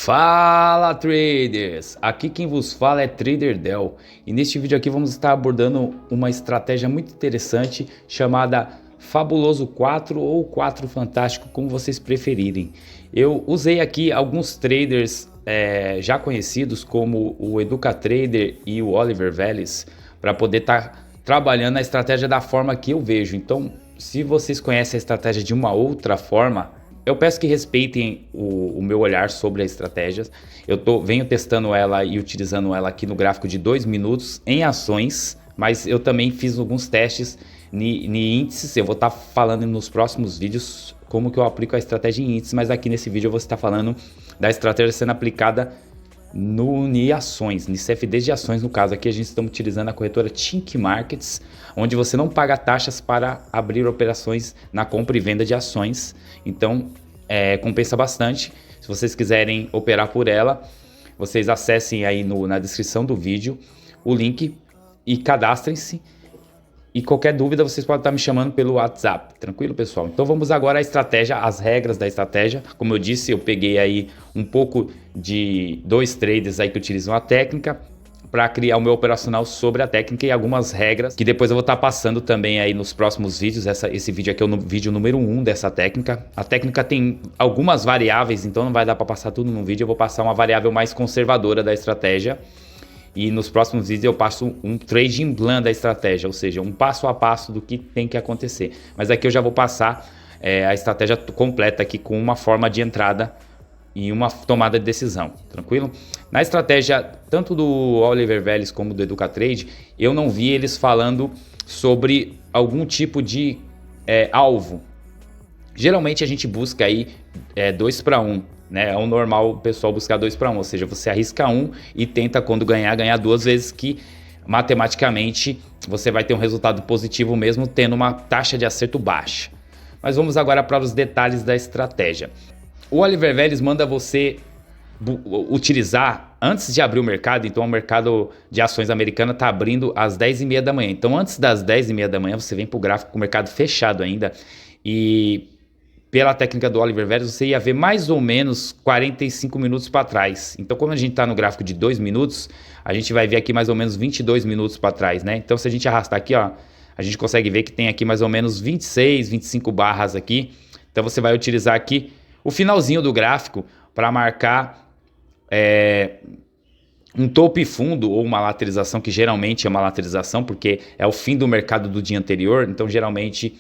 Fala traders! Aqui quem vos fala é Trader Del e neste vídeo aqui vamos estar abordando uma estratégia muito interessante chamada Fabuloso 4 ou 4 Fantástico, como vocês preferirem. Eu usei aqui alguns traders já conhecidos como o Educatrader e o Oliver Vélez para poder estar trabalhando a estratégia da forma que eu vejo. Então, se vocês conhecem a estratégia de uma outra forma, eu peço que respeitem o meu olhar sobre a estratégia. Venho testando ela e utilizando ela aqui no gráfico de 2 minutos em ações, mas eu também fiz alguns testes em índices. Eu vou estar falando nos próximos vídeos como que eu aplico a estratégia em índices, mas aqui nesse vídeo eu vou estar falando da estratégia sendo aplicada em ações, em CFDs de ações. No caso aqui a gente está utilizando a corretora Think Markets, onde você não paga taxas para abrir operações na compra e venda de ações. Então compensa bastante. Se vocês quiserem operar por ela, vocês acessem aí na descrição do vídeo o link e cadastrem-se. E qualquer dúvida vocês podem estar me chamando pelo WhatsApp, tranquilo, pessoal? Então vamos agora à estratégia, às regras da estratégia. Como eu disse, eu peguei aí um pouco de 2 traders aí que utilizam a técnica para criar o meu operacional sobre a técnica e algumas regras que depois eu vou estar passando também aí nos próximos vídeos. Esse vídeo aqui é o vídeo número 1 dessa técnica. A técnica tem algumas variáveis, então não vai dar para passar tudo num vídeo. Eu vou passar uma variável mais conservadora da estratégia. E nos próximos vídeos eu passo um trading plan da estratégia, ou seja, um passo a passo do que tem que acontecer. Mas aqui eu já vou passar a estratégia completa aqui com uma forma de entrada e uma tomada de decisão, tranquilo? Na estratégia, tanto do Oliver Vélez como do Educatrade, eu não vi eles falando sobre algum tipo de alvo. Geralmente a gente busca aí 2 para 1. Né? É o normal o pessoal buscar 2 para 1, ou seja, você arrisca 1 e tenta quando ganhar 2 vezes, que matematicamente você vai ter um resultado positivo mesmo tendo uma taxa de acerto baixa. Mas vamos agora para os detalhes da estratégia. O Oliver Vélez manda você utilizar antes de abrir o mercado. Então o mercado de ações americano está abrindo às 10h30 da manhã. Então antes das 10h30 da manhã você vem para o gráfico com o mercado fechado ainda e pela técnica do Oliver Vélez, você ia ver mais ou menos 45 minutos para trás. Então, quando a gente está no gráfico de 2 minutos, a gente vai ver aqui mais ou menos 22 minutos para trás, né? Então, se a gente arrastar aqui, ó, a gente consegue ver que tem aqui mais ou menos 26, 25 barras aqui. Então, você vai utilizar aqui o finalzinho do gráfico para marcar um topo e fundo ou uma lateralização, que geralmente é uma lateralização, porque é o fim do mercado do dia anterior. Então, geralmente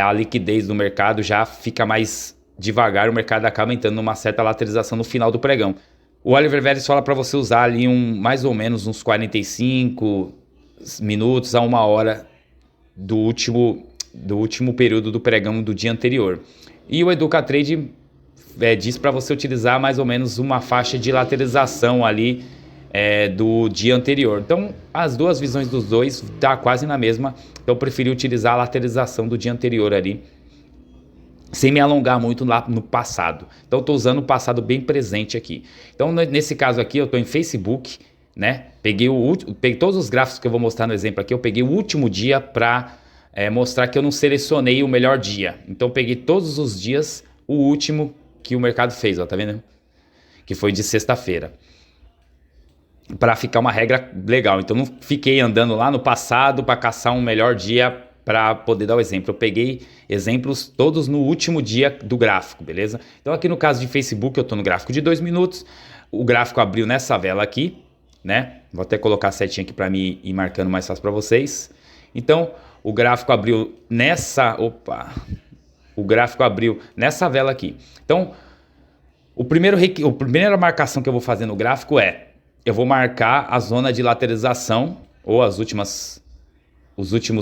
a liquidez do mercado já fica mais devagar, o mercado acaba entrando numa certa lateralização no final do pregão. O Oliver Vélez fala para você usar ali mais ou menos uns 45 minutos a 1 hora do último período do pregão do dia anterior. E o Educatrade diz para você utilizar mais ou menos uma faixa de lateralização ali do dia anterior. Então as duas visões dos dois tá quase na mesma. Então eu preferi utilizar a lateralização do dia anterior ali, sem me alongar muito lá no passado. Então eu estou usando o passado bem presente aqui. Então nesse caso aqui eu estou em Facebook, né? Peguei todos os gráficos que eu vou mostrar no exemplo aqui. Eu peguei o último dia para mostrar que eu não selecionei o melhor dia. Então eu peguei todos os dias o último que o mercado fez, ó, tá vendo? Que foi de sexta-feira, para ficar uma regra legal. Então não fiquei andando lá no passado para caçar um melhor dia para poder dar o exemplo. Eu peguei exemplos todos no último dia do gráfico, beleza? Então aqui no caso de Facebook eu estou no gráfico de 2 minutos. O gráfico abriu nessa vela aqui, né? Vou até colocar a setinha aqui para mim ir marcando mais fácil para vocês. Então o gráfico abriu nessa... O gráfico abriu nessa vela aqui. Então a primeira marcação que eu vou fazer no gráfico eu vou marcar a zona de lateralização ou os últimos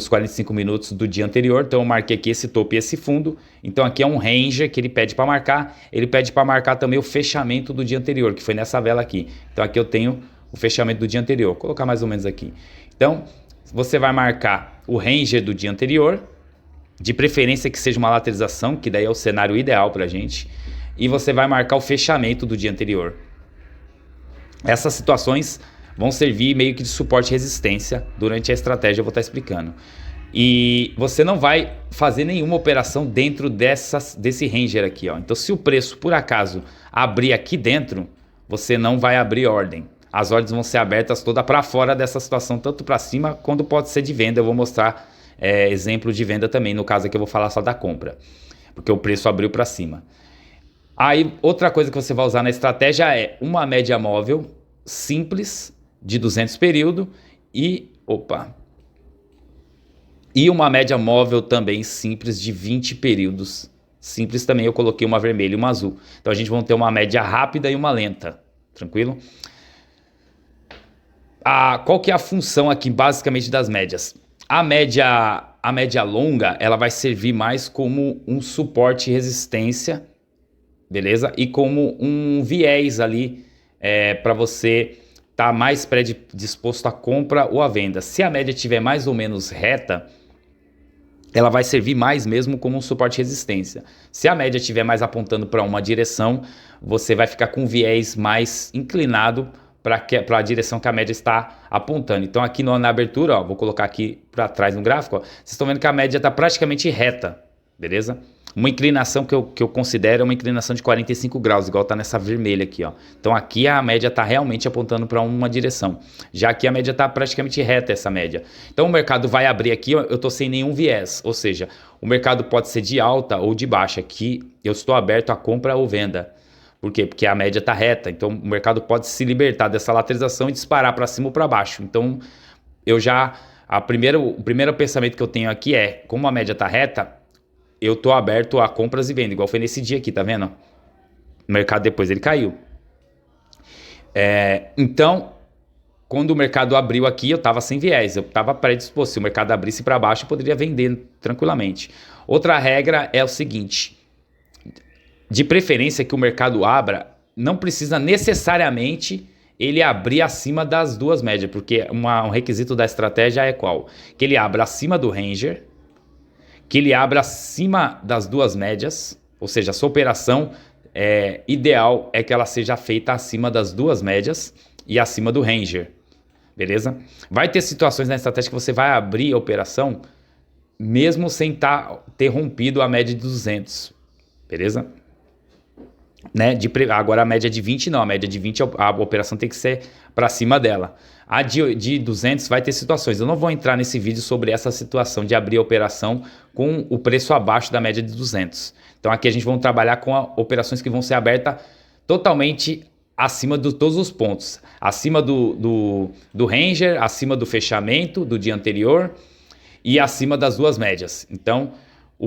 45 minutos do dia anterior. Então eu marquei aqui esse topo e esse fundo. Então aqui é um range que ele pede para marcar. Ele pede para marcar também o fechamento do dia anterior, que foi nessa vela aqui. Então aqui eu tenho o fechamento do dia anterior. Vou colocar mais ou menos aqui. Então você vai marcar o range do dia anterior, de preferência que seja uma lateralização, que daí é o cenário ideal para a gente. E você vai marcar o fechamento do dia anterior. Essas situações vão servir meio que de suporte e resistência durante a estratégia, eu vou estar explicando. E você não vai fazer nenhuma operação dentro desse ranger aqui, ó. Então se o preço por acaso abrir aqui dentro, você não vai abrir ordem. As ordens vão ser abertas toda para fora dessa situação, tanto para cima quanto pode ser de venda. Eu vou mostrar exemplo de venda também, no caso aqui eu vou falar só da compra, porque o preço abriu para cima. Aí outra coisa que você vai usar na estratégia é uma média móvel simples de 200 período e uma média móvel também simples de 20 períodos. Simples também eu coloquei uma vermelha e uma azul. Então a gente vai ter uma média rápida e uma lenta, tranquilo? Qual que é a função aqui basicamente das médias? A média longa, ela vai servir mais como um suporte e resistência, beleza? E como um viés ali para você estar mais predisposto à compra ou à venda. Se a média estiver mais ou menos reta, ela vai servir mais mesmo como um suporte e resistência. Se a média estiver mais apontando para uma direção, você vai ficar com um viés mais inclinado para a direção que a média está apontando. Então aqui na abertura, ó, vou colocar aqui para trás no gráfico, ó, vocês estão vendo que a média está praticamente reta, beleza? Uma inclinação que eu considero uma inclinação de 45 graus, igual está nessa vermelha aqui, ó. Então aqui a média está realmente apontando para uma direção. Já aqui a média está praticamente reta, essa média. Então o mercado vai abrir aqui, ó, eu estou sem nenhum viés, ou seja, o mercado pode ser de alta ou de baixa. Aqui eu estou aberto a compra ou venda. Por quê? Porque a média está reta, então o mercado pode se libertar dessa lateralização e disparar para cima ou para baixo. Então o primeiro pensamento que eu tenho aqui é, como a média está reta, eu estou aberto a compras e vendas, igual foi nesse dia aqui, tá vendo? O mercado depois ele caiu. Então, quando o mercado abriu aqui, eu estava sem viés, eu estava predisposto. Se o mercado abrisse para baixo, eu poderia vender tranquilamente. Outra regra é o seguinte: de preferência que o mercado abra, não precisa necessariamente ele abrir acima das duas médias, porque um requisito da estratégia é qual? Que ele abra acima do Ranger, que ele abra acima das duas médias, ou seja, a sua operação ideal é que ela seja feita acima das duas médias e acima do Ranger, beleza? Vai ter situações na estratégia que você vai abrir a operação mesmo sem ter rompido a média de 200, beleza? Né? Agora a média de 20 não, a média de 20 a operação tem que ser para cima dela. A de 200 vai ter situações. Eu não vou entrar nesse vídeo sobre essa situação de abrir a operação com o preço abaixo da média de 200. Então aqui a gente vai trabalhar com operações que vão ser abertas totalmente acima de todos os pontos. Acima do Ranger, acima do fechamento do dia anterior e acima das duas médias. Então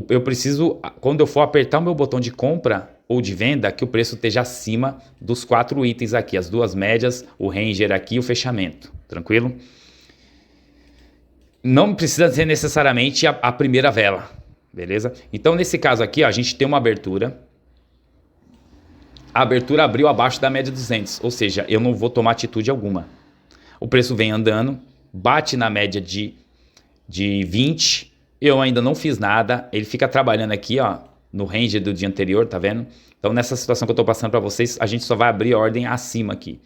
eu preciso, quando eu for apertar o meu botão de compra ou de venda, que o preço esteja acima dos 4 itens aqui, as duas médias, o Ranger aqui e o fechamento, tranquilo? Não precisa ser necessariamente a primeira vela, beleza? Então nesse caso aqui, ó, a gente tem uma abertura, a abertura abriu abaixo da média 200, ou seja, eu não vou tomar atitude alguma. O preço vem andando, bate na média de 20, eu ainda não fiz nada, ele fica trabalhando aqui, ó, no range do dia anterior, tá vendo? Então nessa situação que eu tô passando para vocês, a gente só vai abrir a ordem acima aqui.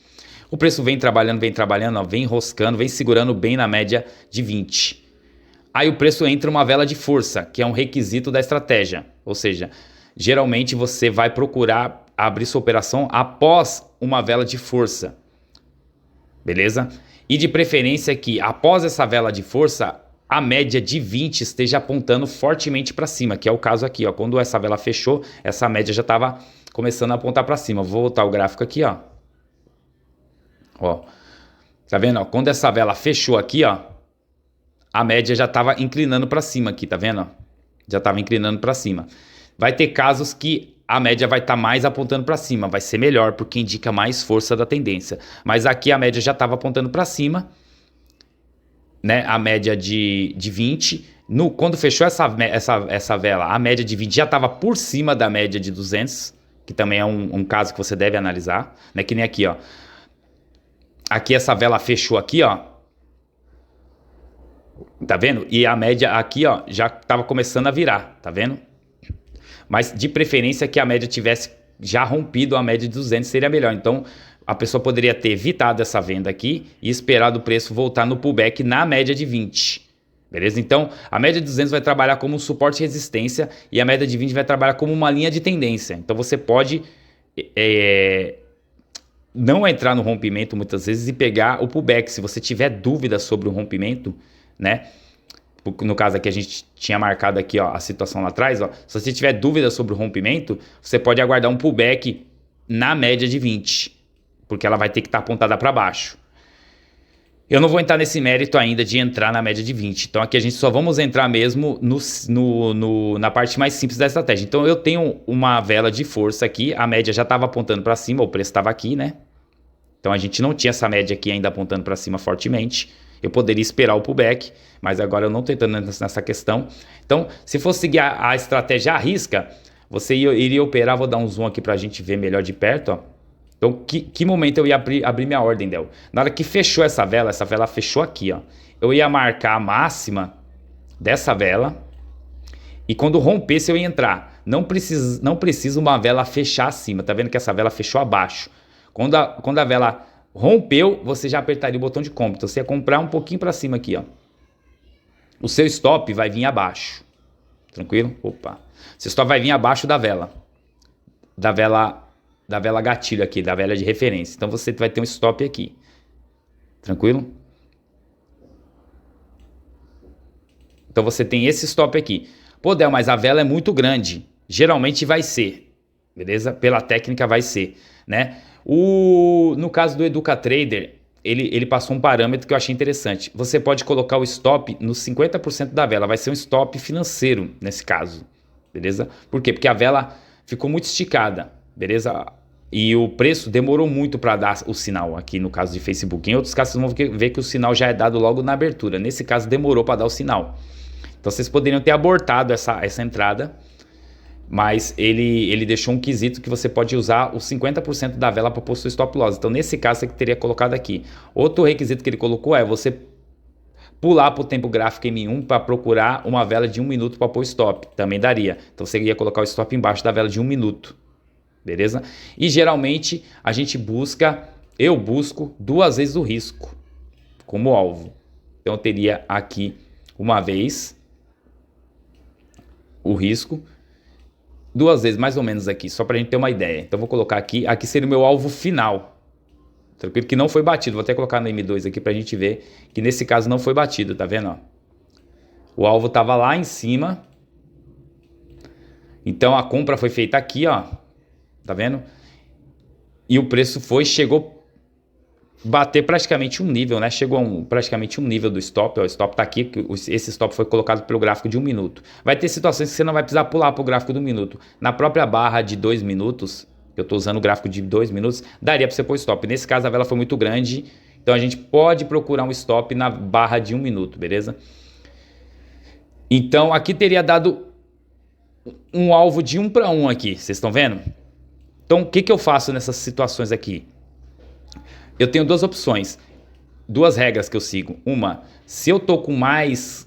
O preço vem trabalhando, ó, vem enroscando, vem segurando bem na média de 20. Aí o preço entra uma vela de força, que é um requisito da estratégia. Ou seja, geralmente você vai procurar abrir sua operação após uma vela de força. Beleza? E de preferência que após essa vela de força, a média de 20 esteja apontando fortemente para cima, que é o caso aqui, ó. Quando essa vela fechou, essa média já estava começando a apontar para cima. Vou voltar o gráfico aqui, ó. Ó. Tá vendo? Ó? Quando essa vela fechou aqui, ó, a média já estava inclinando para cima aqui, tá vendo? Ó? Já estava inclinando para cima. Vai ter casos que a média vai estar mais apontando para cima, vai ser melhor, porque indica mais força da tendência. Mas aqui a média já estava apontando para cima, né, a média de 20, quando fechou essa vela, a média de 20 já estava por cima da média de 200, que também é um caso que você deve analisar, né, que nem aqui, ó. Aqui essa vela fechou aqui, ó, tá vendo? E a média aqui, ó, já estava começando a virar, tá vendo? Mas de preferência que a média tivesse já rompido a média de 200 seria melhor, então a pessoa poderia ter evitado essa venda aqui e esperado o preço voltar no pullback na média de 20. Beleza? Então, a média de 200 vai trabalhar como um suporte e resistência e a média de 20 vai trabalhar como uma linha de tendência. Então, você pode não entrar no rompimento muitas vezes e pegar o pullback. Se você tiver dúvida sobre o rompimento, né? No caso aqui a gente tinha marcado aqui, ó, a situação lá atrás, ó. Se você tiver dúvida sobre o rompimento, você pode aguardar um pullback na média de 20, porque ela vai ter que estar apontada para baixo. Eu não vou entrar nesse mérito ainda de entrar na média de 20. Então aqui a gente só vamos entrar mesmo na parte mais simples da estratégia. Então eu tenho uma vela de força aqui, a média já estava apontando para cima, o preço estava aqui, né? Então a gente não tinha essa média aqui ainda apontando para cima fortemente. Eu poderia esperar o pullback, mas agora eu não estou entrando nessa questão. Então, se for seguir a estratégia à risca, você iria operar, vou dar um zoom aqui para a gente ver melhor de perto, ó. Então, que momento eu ia abrir minha ordem, Del? Na hora que fechou essa vela fechou aqui, ó. Eu ia marcar a máxima dessa vela e quando rompesse eu ia entrar. Não precisa uma vela fechar acima, tá vendo que essa vela fechou abaixo. Quando a vela rompeu, você já apertaria o botão de compra. Então, você ia comprar um pouquinho para cima aqui, ó. O seu stop vai vir abaixo. Tranquilo? Opa. Seu stop vai vir abaixo da vela gatilho aqui, da vela de referência. Então você vai ter um stop aqui. Tranquilo? Então você tem esse stop aqui. Pô, Del, mas a vela é muito grande. Geralmente vai ser. Beleza? Pela técnica vai ser, né? No caso do EducaTrader, ele passou um parâmetro que eu achei interessante. Você pode colocar o stop nos 50% da vela. Vai ser um stop financeiro nesse caso. Beleza? Por quê? Porque a vela ficou muito esticada. Beleza? E o preço demorou muito para dar o sinal aqui no caso de Facebook. Em outros casos vocês vão ver que o sinal já é dado logo na abertura. Nesse caso demorou para dar o sinal. Então vocês poderiam ter abortado essa entrada, mas ele deixou um quesito que você pode usar os 50% da vela para pôr seu stop loss. Então nesse caso você teria colocado aqui. Outro requisito que ele colocou é você pular para o tempo gráfico M1 para procurar uma vela de 1 minuto para pôr stop. Também daria. Então você ia colocar o stop embaixo da vela de 1 minuto. Beleza? E geralmente eu busco 2 vezes o risco como alvo. Então eu teria aqui uma vez o risco, 2 vezes mais ou menos aqui, só para a gente ter uma ideia. Então eu vou colocar aqui seria o meu alvo final. Tranquilo? Que não foi batido. Vou até colocar no M2 aqui para a gente ver que nesse caso não foi batido, tá vendo? Ó? O alvo estava lá em cima. Então a compra foi feita aqui, ó. Tá vendo? E o preço chegou a bater praticamente um nível, né? Chegou praticamente um nível do stop. Ó, o stop tá aqui, esse stop foi colocado pelo gráfico de 1 minuto. Vai ter situações que você não vai precisar pular pro gráfico do minuto. Na própria barra de 2 minutos, eu tô usando o gráfico de 2 minutos, daria para você pôr stop. Nesse caso a vela foi muito grande, então a gente pode procurar um stop na barra de 1 minuto, beleza? Então aqui teria dado um alvo de 1 para 1 aqui, vocês estão vendo? Então, o que eu faço nessas situações aqui? Eu tenho 2 opções, 2 regras que eu sigo. Uma, se eu tô com mais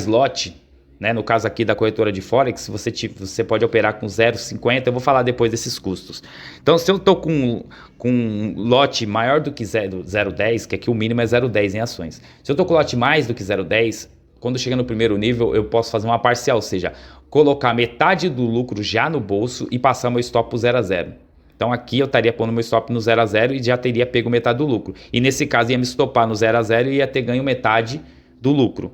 lote, né, no caso aqui da corretora de Forex, você pode operar com 0,50, eu vou falar depois desses custos. Então, se eu tô com um lote maior do que 0,10, que aqui o mínimo é 0,10 em ações. Se eu tô com lote mais do que 0,10, quando chega no primeiro nível, eu posso fazer uma parcial, ou seja, colocar metade do lucro já no bolso e passar meu stop pro 0 a 0. Então aqui eu estaria pondo meu stop no 0 a 0 e já teria pego metade do lucro. E nesse caso ia me stopar no 0 a 0 e ia ter ganho metade do lucro.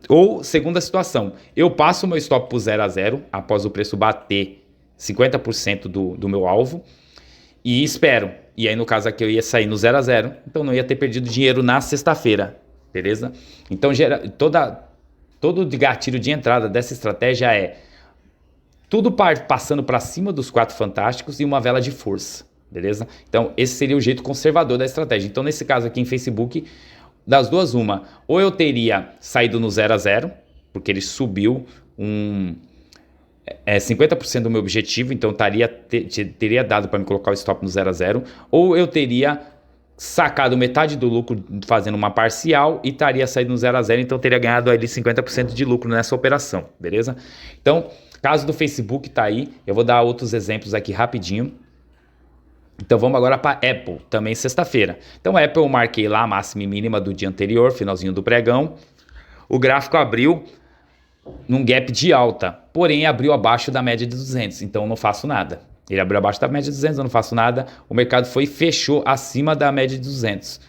Ou segunda situação, eu passo meu stop pro 0 a 0 após o preço bater 50% do meu alvo e espero. E aí no caso aqui eu ia sair no 0 a 0, então não ia ter perdido dinheiro na sexta-feira. Beleza? Então, todo de gatilho de entrada dessa estratégia é tudo passando para cima dos 4 fantásticos e uma vela de força. Beleza? Então, esse seria o jeito conservador da estratégia. Então, nesse caso aqui em Facebook, das duas, uma. Ou eu teria saído no 0 a 0, porque ele subiu 50% do meu objetivo, então teria dado para me colocar o stop no 0 a 0. Ou eu teria sacado metade do lucro fazendo uma parcial e estaria saindo no 0 a 0, então teria ganhado ali 50% de lucro nessa operação, beleza? Então, caso do Facebook tá aí, eu vou dar outros exemplos aqui rapidinho. Então vamos agora para Apple, também sexta-feira. Então Apple eu marquei lá a máxima e mínima do dia anterior, finalzinho do pregão. O gráfico abriu num gap de alta, porém abriu abaixo da média de 200, então não faço nada. Ele abriu abaixo da média de 200, eu não faço nada. O mercado foi e fechou acima da média de 200.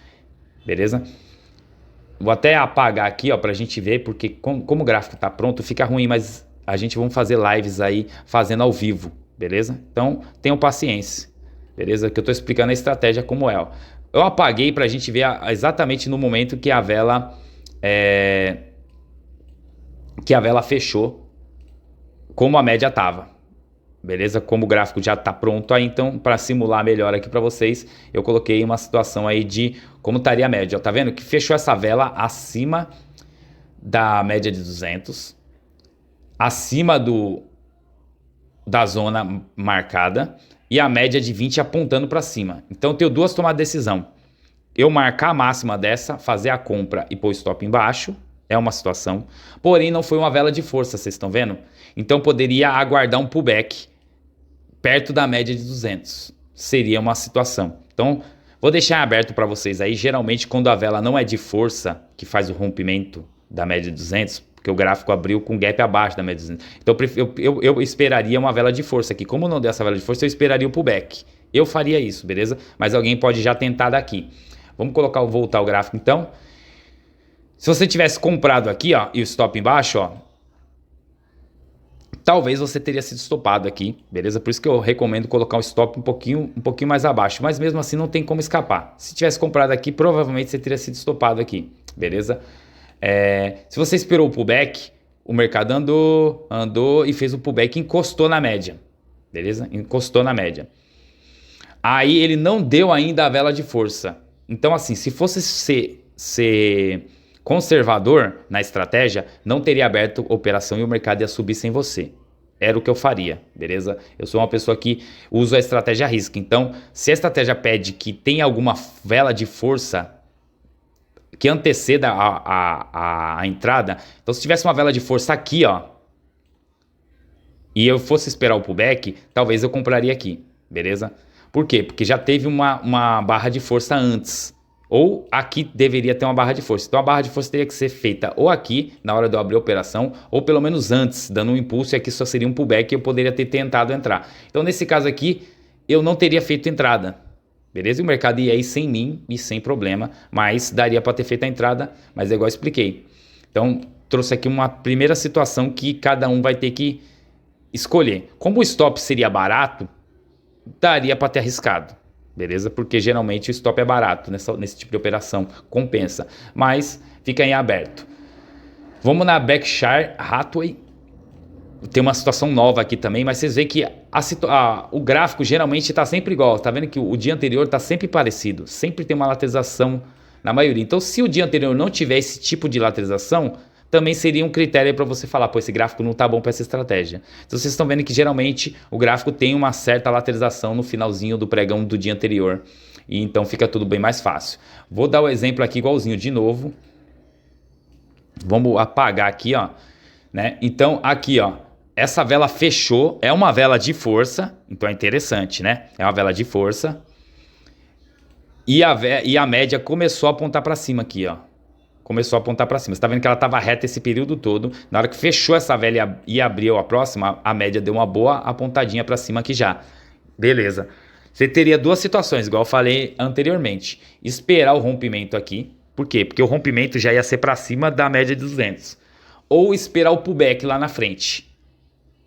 Beleza? Vou até apagar aqui, ó, pra gente ver, porque como o gráfico tá pronto, fica ruim, mas a gente vai fazer lives aí fazendo ao vivo, beleza? Então, tenham paciência, beleza? Que eu tô explicando a estratégia como é, ó. Eu apaguei pra gente ver exatamente no momento que a vela fechou, como a média tava. Beleza? Como o gráfico já está pronto aí, então para simular melhor aqui para vocês, eu coloquei uma situação aí de como estaria a média. Ó, tá vendo que fechou essa vela acima da média de 200, acima da zona marcada e a média de 20 apontando para cima. Então eu tenho duas tomadas de decisão. Eu marcar a máxima dessa, fazer a compra e pôr o stop embaixo, é uma situação. Porém, não foi uma vela de força, vocês estão vendo? Então poderia aguardar um pullback perto da média de 200. Seria uma situação. Então, vou deixar aberto para vocês aí. Geralmente, quando a vela não é de força, que faz o rompimento da média de 200, porque o gráfico abriu com gap abaixo da média de 200. Então, eu esperaria uma vela de força aqui. Como não deu essa vela de força, eu esperaria o pullback. Eu faria isso, beleza? Mas alguém pode já tentar daqui. Vamos voltar o gráfico, então. Se você tivesse comprado aqui, ó, e o stop embaixo, ó, talvez você teria sido estopado aqui, beleza? Por isso que eu recomendo colocar o stop um pouquinho mais abaixo, mas mesmo assim não tem como escapar. Se tivesse comprado aqui, provavelmente você teria sido estopado aqui, beleza? Se você esperou o pullback, o mercado andou e fez o pullback e encostou na média, beleza? Encostou na média. Aí ele não deu ainda a vela de força. Então assim, se fosse ser conservador na estratégia, não teria aberto a operação e o mercado ia subir sem você. Era o que eu faria, beleza? Eu sou uma pessoa que usa a estratégia à risca. Então, se a estratégia pede que tenha alguma vela de força que anteceda a entrada, então se tivesse uma vela de força aqui, ó, e eu fosse esperar o pullback, talvez eu compraria aqui, beleza? Por quê? Porque já teve uma barra de força antes. Ou aqui deveria ter uma barra de força. Então a barra de força teria que ser feita ou aqui, na hora de eu abrir a operação, ou pelo menos antes, dando um impulso, e aqui só seria um pullback e eu poderia ter tentado entrar. Então nesse caso aqui, eu não teria feito entrada, beleza? E o mercado ia aí sem mim e sem problema, mas daria para ter feito a entrada, mas é igual eu expliquei. Então trouxe aqui uma primeira situação que cada um vai ter que escolher. Como o stop seria barato, daria para ter arriscado. Beleza? Porque geralmente o stop é barato nesse tipo de operação, compensa. Mas fica em aberto. Vamos na Berkshire Hathaway. Tem uma situação nova aqui também, mas vocês veem que o gráfico geralmente está sempre igual. Tá vendo que o dia anterior está sempre parecido. Sempre tem uma lateralização na maioria. Então, se o dia anterior não tiver esse tipo de lateralização, também seria um critério para você falar, pô, esse gráfico não tá bom para essa estratégia. Então vocês estão vendo que geralmente o gráfico tem uma certa lateralização no finalzinho do pregão do dia anterior. E então fica tudo bem mais fácil. Vou dar o exemplo aqui igualzinho de novo. Vamos apagar aqui, ó, né? Então aqui, ó, essa vela fechou, é uma vela de força, então é interessante, né? É uma vela de força. E a média começou a apontar para cima aqui, ó. Começou a apontar para cima. Você tá vendo que ela estava reta esse período todo. Na hora que fechou essa vela e abriu a próxima, a média deu uma boa apontadinha para cima aqui já. Beleza. Você teria duas situações, igual eu falei anteriormente. Esperar o rompimento aqui. Por quê? Porque o rompimento já ia ser para cima da média de 200. Ou esperar o pullback lá na frente.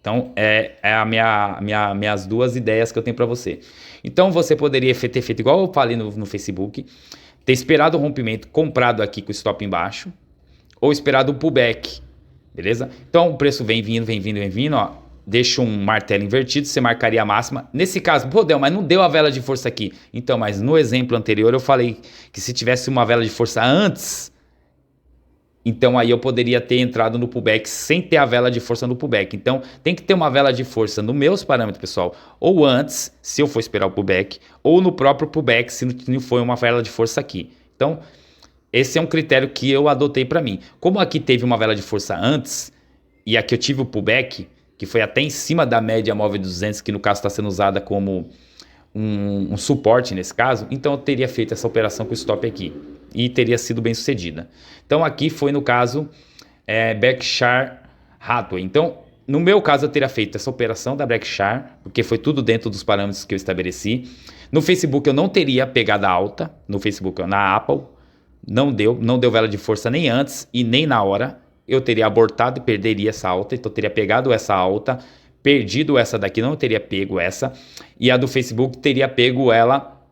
Então, minhas duas ideias que eu tenho para você. Então, você poderia ter feito igual eu falei no Facebook, ter esperado o rompimento, comprado aqui com o stop embaixo, ou esperado o pullback, beleza? Então o preço vem vindo, ó, deixa um martelo invertido, você marcaria a máxima. Nesse caso, pô, mas não deu a vela de força aqui. Então, mas no exemplo anterior eu falei que se tivesse uma vela de força antes, então aí eu poderia ter entrado no pullback sem ter a vela de força no pullback. Então tem que ter uma vela de força nos meus parâmetros, pessoal. Ou antes, se eu for esperar o pullback, ou no próprio pullback, se não for uma vela de força aqui. Então esse é um critério que eu adotei para mim. Como aqui teve uma vela de força antes, e aqui eu tive o pullback, que foi até em cima da média móvel de 200, que no caso está sendo usada como um suporte nesse caso, então eu teria feito essa operação com o stop aqui e teria sido bem sucedida. Então aqui foi no caso Berkshire Hathaway. Então no meu caso, eu teria feito essa operação da Berkshire, porque foi tudo dentro dos parâmetros que eu estabeleci. No Facebook, eu não teria pegado a alta. No Facebook, na Apple, não deu vela de força nem antes e nem na hora. Eu teria abortado e perderia essa alta. Então, eu teria pegado essa alta, perdido essa daqui, não teria pego essa. E a do Facebook, teria pego ela,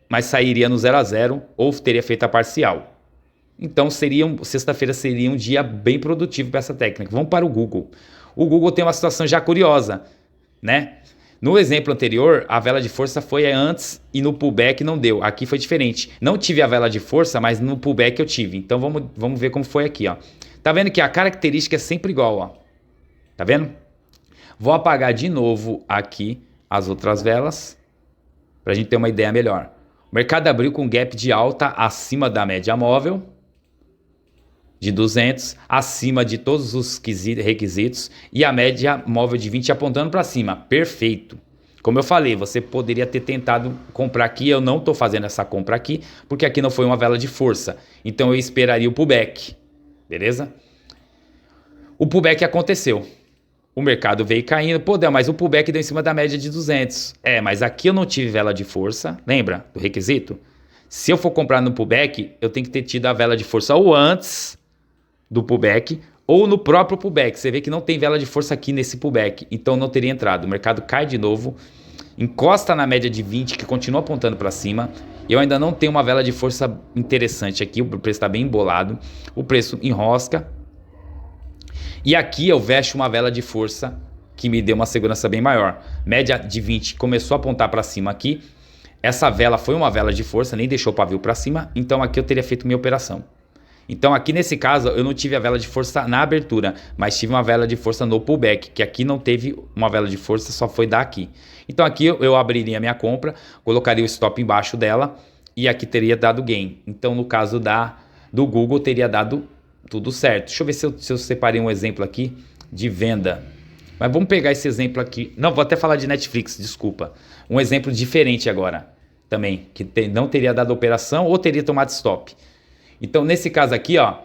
mas sairia no 0 a 0 ou teria feito a parcial. Então, sexta-feira seria um dia bem produtivo para essa técnica. Vamos para o Google. O Google tem uma situação já curiosa, né? No exemplo anterior, a vela de força foi antes e no pullback não deu. Aqui foi diferente. Não tive a vela de força, mas no pullback eu tive. Então vamos ver como foi aqui, ó. Tá vendo que a característica é sempre igual, ó. Tá vendo? Vou apagar de novo aqui as outras velas para a gente ter uma ideia melhor. O mercado abriu com gap de alta acima da média móvel de 200, acima de todos os requisitos e a média móvel de 20 apontando para cima. Perfeito. Como eu falei, você poderia ter tentado comprar aqui, eu não estou fazendo essa compra aqui, porque aqui não foi uma vela de força. Então eu esperaria o pullback, beleza? O pullback aconteceu. O mercado veio caindo, pô, mas o pullback deu em cima da média de 200. Mas aqui eu não tive vela de força, lembra do requisito? Se eu for comprar no pullback, eu tenho que ter tido a vela de força ou antes do pullback ou no próprio pullback. Você vê que não tem vela de força aqui nesse pullback, então não teria entrado. O mercado cai de novo, encosta na média de 20 que continua apontando para cima. Eu ainda não tenho uma vela de força interessante aqui, o preço está bem embolado, o preço enrosca. E aqui eu vejo uma vela de força que me deu uma segurança bem maior. Média de 20 começou a apontar para cima aqui. Essa vela foi uma vela de força, nem deixou o pavio para cima, então aqui eu teria feito minha operação. Então aqui nesse caso eu não tive a vela de força na abertura, mas tive uma vela de força no pullback, que aqui não teve uma vela de força, só foi daqui. Então aqui eu abriria a minha compra, colocaria o stop embaixo dela e aqui teria dado gain. Então no caso do Google teria dado tudo certo. Deixa eu ver se eu separei um exemplo aqui de venda. Mas vamos pegar esse exemplo aqui. Não, vou até falar de Netflix, desculpa. Um exemplo diferente agora também, que não teria dado operação ou teria tomado stop. Então, nesse caso aqui, ó,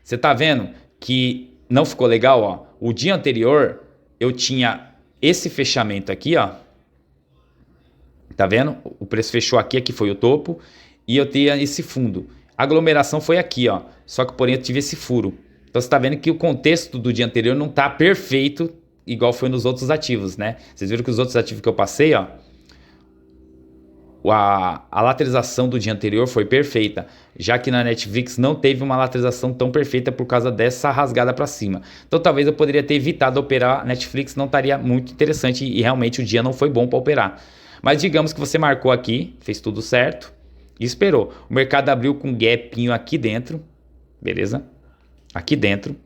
você tá vendo que não ficou legal, ó. O dia anterior, eu tinha esse fechamento aqui, ó. Tá vendo? O preço fechou aqui, aqui foi o topo. E eu tinha esse fundo. A aglomeração foi aqui, ó. Só que, porém, eu tive esse furo. Então, você tá vendo que o contexto do dia anterior não tá perfeito igual foi nos outros ativos, né? Vocês viram que os outros ativos que eu passei, ó, a lateralização do dia anterior foi perfeita, já que na Netflix não teve uma lateralização tão perfeita por causa dessa rasgada para cima. Então talvez eu poderia ter evitado operar Netflix, não estaria muito interessante e realmente o dia não foi bom para operar. Mas digamos que você marcou aqui, fez tudo certo e esperou. O mercado abriu com um gapinho aqui dentro, beleza? Aqui dentro,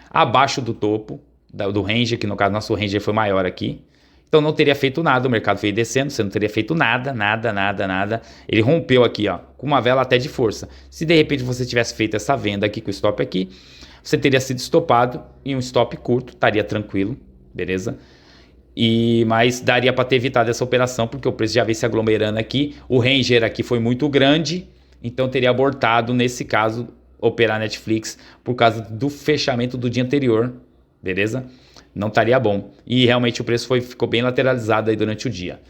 abaixo do topo do range, que no caso nosso range foi maior aqui. Então não teria feito nada, o mercado veio descendo, você não teria feito nada. Ele rompeu aqui, ó, com uma vela até de força. Se de repente você tivesse feito essa venda aqui com o stop aqui, você teria sido estopado em um stop curto, estaria tranquilo, beleza? Mas daria para ter evitado essa operação, porque o preço já veio se aglomerando aqui. O Ranger aqui foi muito grande, então teria abortado, nesse caso, operar Netflix por causa do fechamento do dia anterior, beleza? Não estaria bom. E realmente o preço ficou bem lateralizado aí durante o dia.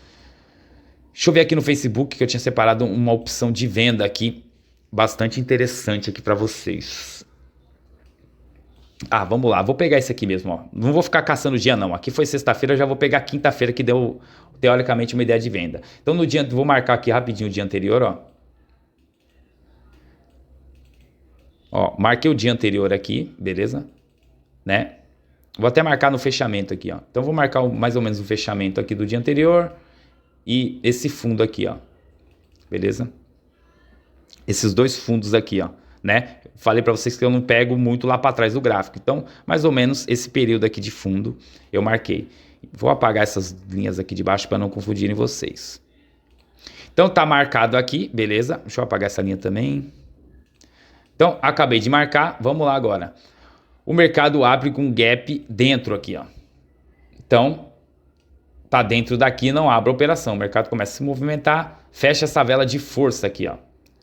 Deixa eu ver aqui no Facebook que eu tinha separado uma opção de venda aqui, bastante interessante aqui para vocês. Vamos lá, vou pegar esse aqui mesmo, ó. Não vou ficar caçando o dia não, aqui foi sexta-feira, eu já vou pegar quinta-feira que deu teoricamente uma ideia de venda. Então no dia, vou marcar aqui rapidinho o dia anterior, ó. Marquei o dia anterior aqui, beleza? Né? Vou até marcar no fechamento aqui, ó. Então vou marcar mais ou menos o fechamento aqui do dia anterior e esse fundo aqui, ó. Beleza? Esses dois fundos aqui, ó, né? Falei para vocês que eu não pego muito lá para trás do gráfico. Então, mais ou menos esse período aqui de fundo eu marquei. Vou apagar essas linhas aqui de baixo para não confundirem vocês. Então tá marcado aqui, beleza? Deixa eu apagar essa linha também. Então, acabei de marcar, vamos lá agora. O mercado abre com um gap dentro aqui, ó. Então, tá dentro daqui, não abre a operação. O mercado começa a se movimentar, fecha essa vela de força aqui, ó.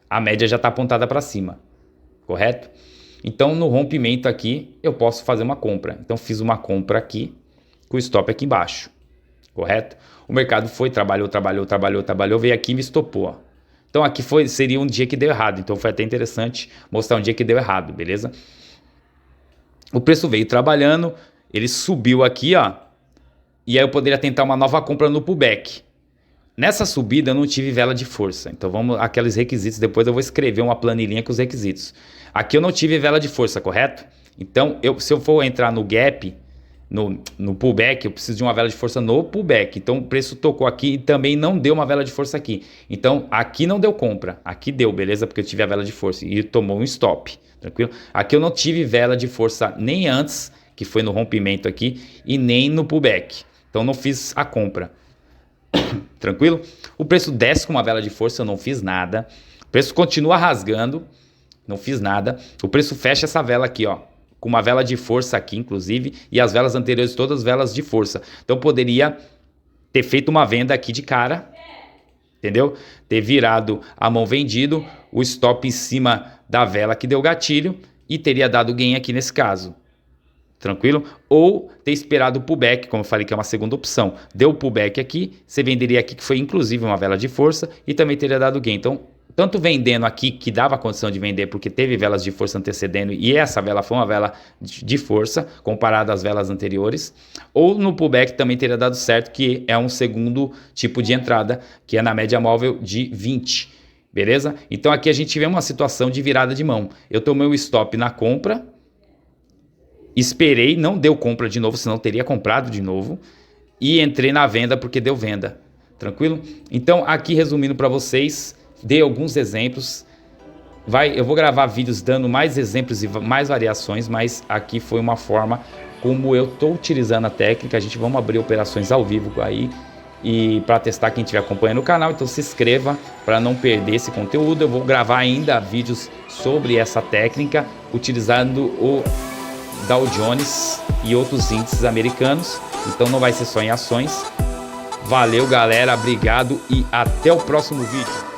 A média já tá apontada para cima, correto? Então, no rompimento aqui, eu posso fazer uma compra. Então, fiz uma compra aqui com o stop aqui embaixo, correto? O mercado foi, trabalhou, veio aqui e me estopou, ó. Então aqui seria um dia que deu errado, então foi até interessante mostrar um dia que deu errado, beleza? O preço veio trabalhando, ele subiu aqui, ó, e aí eu poderia tentar uma nova compra no pullback. Nessa subida eu não tive vela de força, então vamos aqueles requisitos, depois eu vou escrever uma planilhinha com os requisitos. Aqui eu não tive vela de força, correto? Então se eu for entrar no gap, no pullback, eu preciso de uma vela de força no pullback. Então o preço tocou aqui e também não deu uma vela de força aqui. Então aqui não deu compra, aqui deu, beleza? Porque eu tive a vela de força e tomou um stop, tranquilo? Aqui eu não tive vela de força nem antes, que foi no rompimento aqui, e nem no pullback. Então não fiz a compra, tranquilo? O preço desce com uma vela de força, eu não fiz nada. O preço continua rasgando, não fiz nada. O preço fecha essa vela aqui, ó, com uma vela de força aqui, inclusive, e as velas anteriores todas velas de força. Então poderia ter feito uma venda aqui de cara, entendeu? Ter virado a mão vendido, o stop em cima da vela que deu gatilho e teria dado gain aqui nesse caso, tranquilo? Ou ter esperado o pullback, como eu falei que é uma segunda opção. Deu o pullback aqui, você venderia aqui que foi inclusive uma vela de força e também teria dado gain. Então tanto vendendo aqui, que dava condição de vender porque teve velas de força antecedendo e essa vela foi uma vela de força comparada às velas anteriores, ou no pullback também teria dado certo, que é um segundo tipo de entrada, que é na média móvel de 20, beleza? Então aqui a gente vê uma situação de virada de mão. Eu tomei o stop na compra, esperei, não deu compra de novo, senão teria comprado de novo, e entrei na venda porque deu venda, tranquilo? Então aqui resumindo para vocês, dei alguns exemplos, eu vou gravar vídeos dando mais exemplos e mais variações, mas aqui foi uma forma como eu estou utilizando a técnica. A gente vamos abrir operações ao vivo aí e para testar quem estiver acompanhando o canal, então se inscreva para não perder esse conteúdo. Eu vou gravar ainda vídeos sobre essa técnica utilizando o Dow Jones e outros índices americanos, então não vai ser só em ações. Valeu galera, obrigado e até o próximo vídeo.